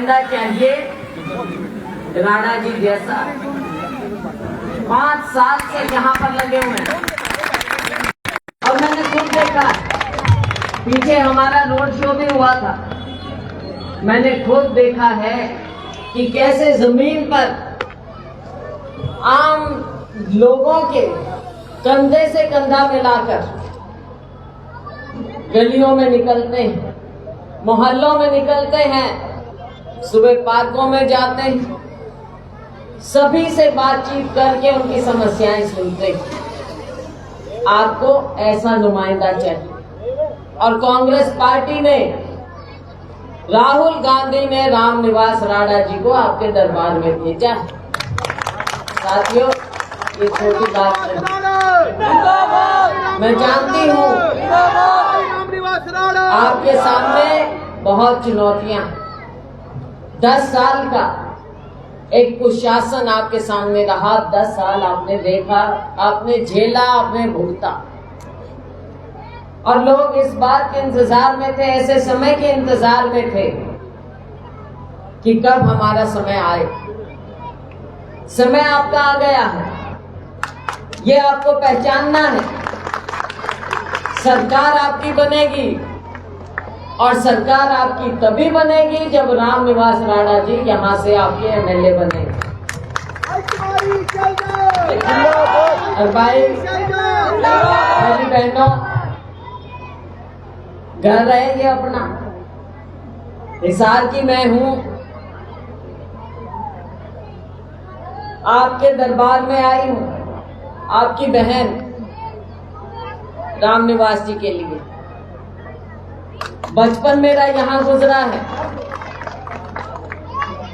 नुमाइंदा चाहिए राणा जी जैसा। 5 साल से यहाँ पर लगे हुए हैं और मैंने खुद देखा, पीछे हमारा रोड शो भी हुआ था, मैंने खुद देखा है कि कैसे जमीन पर आम लोगों के कंधे से कंधा मिलाकर गलियों में निकलते हैं, मोहल्लों में निकलते हैं, सुबह पार्कों में जाते हैं, सभी से बातचीत करके उनकी समस्याएं सुनते हैं। आपको ऐसा नुमाइंदा चाहिए। और कांग्रेस पार्टी ने, राहुल गांधी ने रामनिवास राणा जी को आपके दरबार में भेजा। साथियों, ये छोटी बात नहीं, मैं जानती हूँ आपके सामने बहुत चुनौतियां। 10 साल का एक कुशासन आपके सामने रहा। 10 साल आपने देखा, आपने झेला, आपने भुगता, और लोग इस बात के इंतजार में थे, ऐसे समय के इंतजार में थे कि कब हमारा समय आए। समय आपका आ गया है, ये आपको पहचानना है। सरकार आपकी बनेगी, और सरकार आपकी तभी बनेगी जब रामनिवास राणा जी यहाँ से आपके एमएलए बनेंगे। और भाई बहनों, घर रहेंगे अपना। हिसार की मैं हूं, आपके दरबार में आई हूं, आपकी बहन रामनिवास जी के लिए। बचपन मेरा यहाँ गुजरा है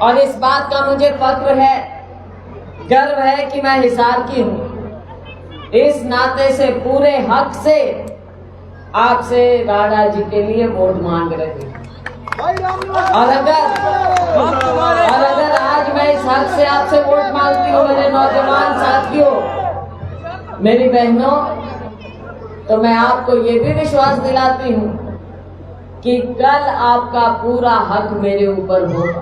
और इस बात का मुझे फख्र है, गर्व है कि मैं हिसार की हूँ। इस नाते से पूरे हक से आपसे राणा जी के लिए वोट मांग रहे हैं। और अगर आज मैं इस हक से आपसे वोट मांगती हूँ, मेरे नौजवान साथियों, मेरी बहनों, तो मैं आपको ये भी विश्वास दिलाती हूँ कि कल आपका पूरा हक मेरे ऊपर होगा।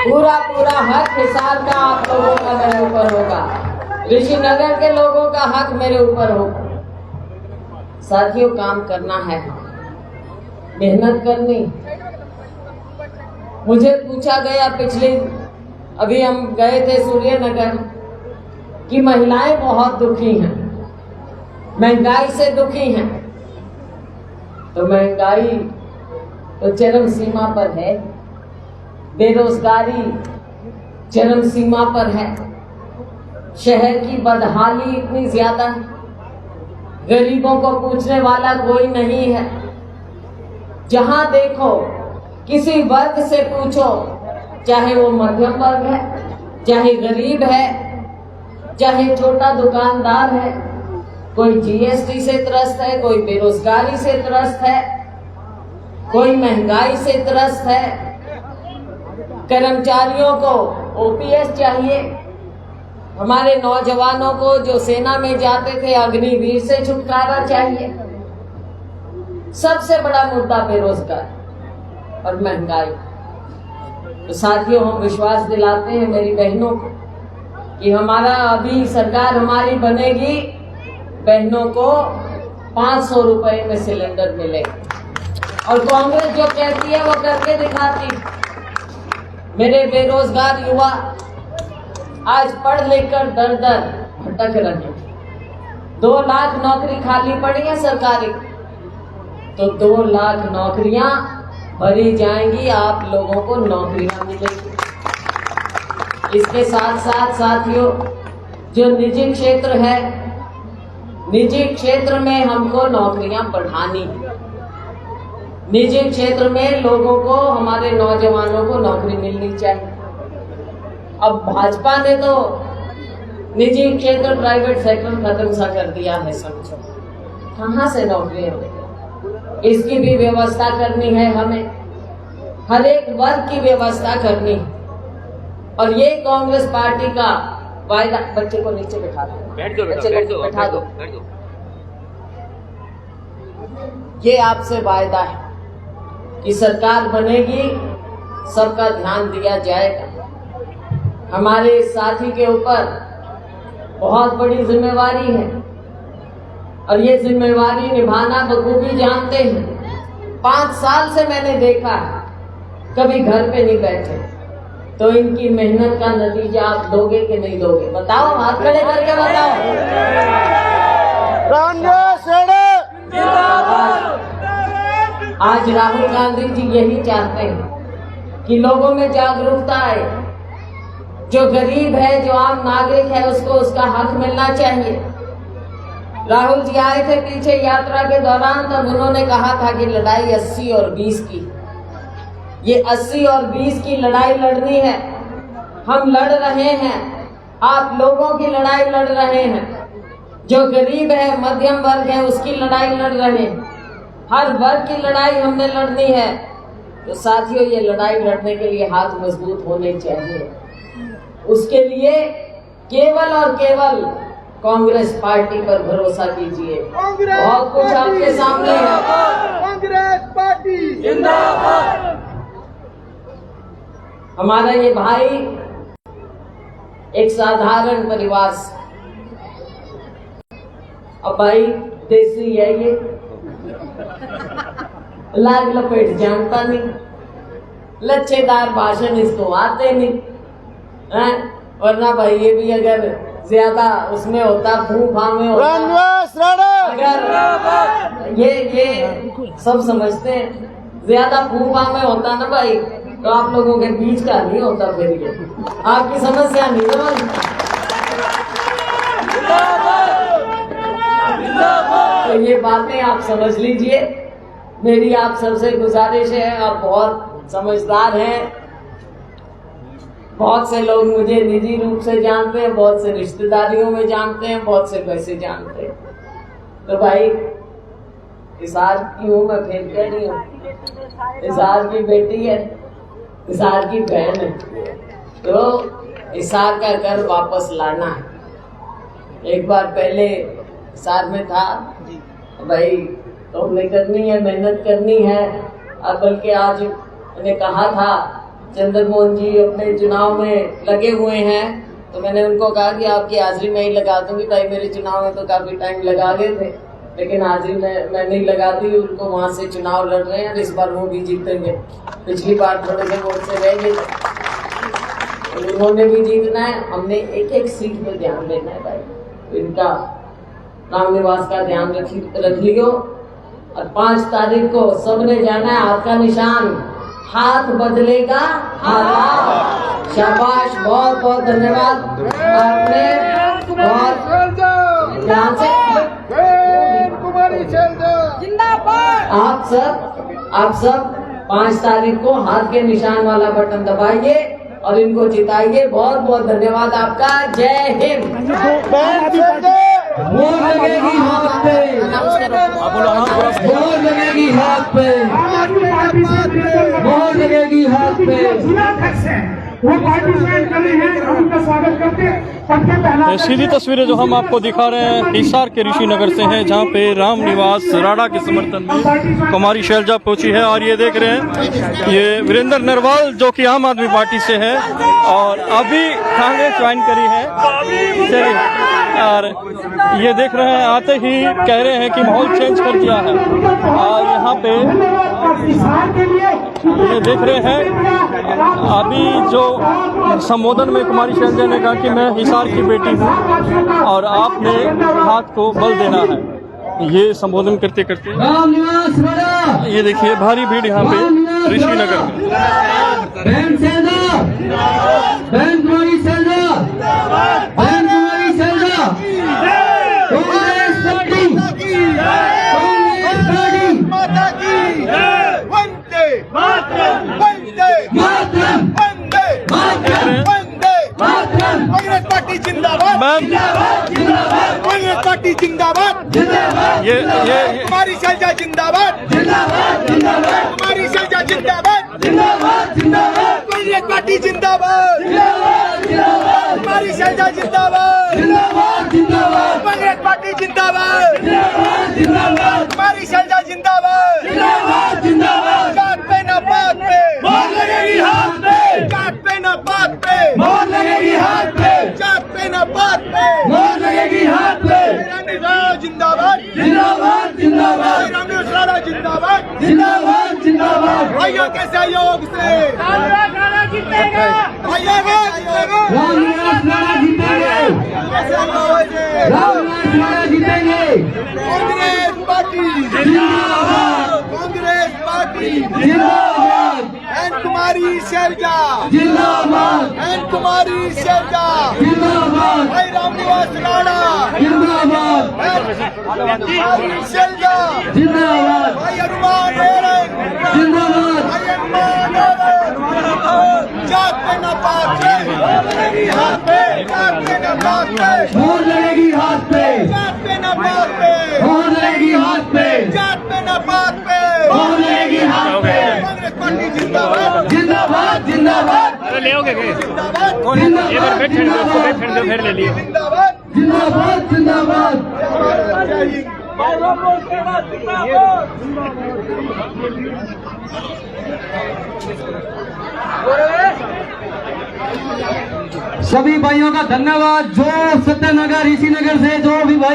पूरा हक हिसार का आप लोगों का मेरे ऊपर होगा, ऋषिनगर के लोगों का हक मेरे ऊपर होगा। साथियों, काम करना है, मेहनत करनी। मुझे पूछा गया अभी हम गए थे सूर्यनगर, कि महिलाएं बहुत दुखी हैं, महंगाई से दुखी हैं। तो महंगाई तो चरम सीमा पर है, बेरोजगारी चरम सीमा पर है, शहर की बदहाली इतनी ज्यादा है, गरीबों को पूछने वाला कोई नहीं है। जहां देखो किसी वर्ग से पूछो, चाहे वो मध्यम वर्ग है, चाहे गरीब है, चाहे छोटा दुकानदार है, कोई जीएसटी से त्रस्त है, कोई बेरोजगारी से त्रस्त है, कोई महंगाई से त्रस्त है, कर्मचारियों को ओपीएस चाहिए, हमारे नौजवानों को जो सेना में जाते थे अग्निवीर से छुटकारा चाहिए। सबसे बड़ा मुद्दा बेरोजगार और महंगाई। तो साथियों, हम विश्वास दिलाते हैं मेरी बहनों को कि हमारा अभी सरकार हमारी बनेगी, बहनों को 500 रुपए में सिलेंडर मिलेगा। और कांग्रेस जो कहती है वो करके दिखाती। मेरे बेरोजगार युवा आज पढ़ लिख कर दर दर भटक रहे। 2 लाख नौकरी खाली पड़ी है सरकारी, तो 2 लाख नौकरियां भरी जाएंगी, आप लोगों को नौकरियां मिलेंगी। इसके साथ साथ साथियों, जो निजी क्षेत्र है, निजी क्षेत्र में हमको नौकरियां बढ़ानी है। निजी क्षेत्र में लोगों को, हमारे नौजवानों को नौकरी मिलनी चाहिए। अब भाजपा ने तो निजी क्षेत्र, प्राइवेट सेक्टर खत्म सा कर दिया है। समझो कहाँ से नौकरियां मिलेंगी? इसकी भी व्यवस्था करनी है हमें, हर एक वर्ग की व्यवस्था करनी है। और ये कांग्रेस पार्टी का वायदा। बच्चे को नीचे बैठा दो, बैठा दो। ये आपसे वायदा है कि सरकार बनेगी, सबका ध्यान दिया जाएगा। हमारे साथी के ऊपर बहुत बड़ी जिम्मेवारी है और ये जिम्मेवारी निभाना बखूबी जानते हैं। 5 साल से मैंने देखा कभी घर पे नहीं बैठे, तो इनकी मेहनत का नतीजा आप दोगे कि नहीं दोगे? बताओ, हाथ खड़े करके बताओ। आज राहुल गांधी जी यही चाहते हैं कि लोगों में जागरूकता आए। जो गरीब है, जो आम नागरिक है, उसको उसका हक मिलना चाहिए। राहुल जी आए थे पीछे यात्रा के दौरान, तब उन्होंने कहा था कि लड़ाई 80 और 20 की, ये 80 और 20 की लड़ाई लड़नी है। हम लड़ रहे हैं, आप लोगों की लड़ाई लड़ रहे हैं। जो गरीब है, मध्यम वर्ग है, उसकी लड़ाई लड़ रहे हैं। हर वर्ग की लड़ाई हमने लड़नी है। तो साथियों, ये लड़ाई लड़ने के लिए हाथ मजबूत होने चाहिए। उसके लिए केवल और केवल कांग्रेस पार्टी पर भरोसा कीजिए। बहुत कुछ आपके सामने है। कांग्रेस पार्टी जिंदाबाद। हमारा ये भाई एक साधारण परिवार से, अब भाई देसी है, ये लाग लपेट जानता नहीं, लच्छेदार भाषण इसको आते नहीं है। वरना भाई ये भी अगर ज्यादा उसमें होता, फूफा में होता, अगर ये सब समझते हैं, ज्यादा फूफा में होता ना भाई, तो आप लोगों के बीच का नहीं होता। फिर ये आपकी समस्या नहीं समझ। तो ये बातें आप समझ लीजिए। मेरी आप सबसे गुजारिश है, आप बहुत समझदार हैं। बहुत से लोग मुझे निजी रूप से जानते हैं, बहुत से रिश्तेदारियों में जानते हैं, बहुत से वैसे जानते हैं। तो भाई इसार की हूँ मैं, फिर कह रही हूँ, इसार की बेटी है, इसार की बहन है, तो इसार का घर वापस लाना है। एक बार पहले इसार में था भाई, तो हमने करनी है, मेहनत करनी है। और बल्कि आज मैंने कहा था, चंद्रमोहन जी अपने चुनाव में लगे हुए हैं, तो मैंने उनको कहा कि आपकी हाजिरी मैं ही लगा दूंगी। भाई मेरे चुनाव में तो काफी टाइम लगा गए थे, लेकिन हाजिरी मैं नहीं लगा दी। उनको वहां से चुनाव लड़ रहे हैं और इस बार वो भी जीतेंगे। पिछली बार थोड़े से वोट से रह गए, तो उन्होंने भी जीतना है। हमने एक एक सीट पर ध्यान देना है भाई। इनका रामनिवास का ध्यान रख लियो। और 5 तारीख को सबने जाना है, हाथ का निशान, हाथ बदलेगा हालात। शाबाश, बहुत बहुत धन्यवाद। आपने बहुत ध्यान से, आप सब 5 तारीख को हाथ के निशान वाला बटन दबाइए और इनको जिताइए। बहुत बहुत धन्यवाद आपका। जय हिंद। वोट लगेगी हाथ पे, वोट लगेगी हाथ पे, वोट लगेगी हाथ पे। वो पार्टिसिपेट कर रहे हैं, हम उनका स्वागत करते हैं। सीधी तस्वीरें जो हम आपको दिखा रहे हैं हिसार के ऋषिनगर से हैं, जहां पे रामनिवास राणा के समर्थन में कुमारी शैलजा पहुंची है। और ये देख रहे हैं, ये वीरेंद्र नरवाल जो कि आम आदमी पार्टी से है और अभी कांग्रेस ज्वाइन करी है। चलिए, और ये देख रहे हैं, आते ही कह रहे हैं कि माहौल चेंज कर दिया है। और यहाँ पे ये देख रहे हैं, अभी जो संबोधन में कुमारी शैलजा ने कहा कि मैं हिसार की बेटी हूँ और आपने हाथ को बल देना है। ये संबोधन करते करते ये देखिए भारी भीड़ यहाँ पे ऋषिनगर में। कांग्रेस पार्टी जिंदाबाद, कांग्रेस पार्टी जिंदाबाद। ये कुमारी शैलजा जिंदाबाद, कुमारी शैलजा जिंदाबाद, कांग्रेस पार्टी जिंदाबाद, कुमारी शैलजा जिंदाबाद, कांग्रेस पार्टी जिंदाबाद, कुमारी शैलजा जिंदाबाद। बात पे ना बात पे, भाइयों के सहयोग से जीतेगा भाइयों के सहयोग रामनिवास राणा जीतेंगे रामनिवास राणा जीतेंगे कांग्रेस पार्टी जिंदाबाद कांग्रेस पार्टी जिंदाबाद एन कुमारी शैलजा जिंदाबाद एन कुमारी शैलजा जिंदाबाद भाई रामनिवास राणा जिंदाबाद कुमारी शैलजा जिंदाबाद भाई हनुमान हेरन जिंदाबाद भाई हनुमान हेरन जात पे न बात पे हाथ पे जात पे न बात पे मोहर लगेगी हाथ पे जात पे न बात पे मोहर लगेगी हाथ पे जात पे न बात पे मोहर लगेगी हाथ पे कांग्रेस पार्टी जिंदाबाद जिंदाबाद जिंदाबाद ले आओगे जिंदाबाद जिंदाबाद फिर ले लिए जिंदाबाद जिंदाबाद जिंदाबाद जय हिंद सभी भाइयों का धन्यवाद जो सत्यनगर ऋषिनगर से जो भी भाई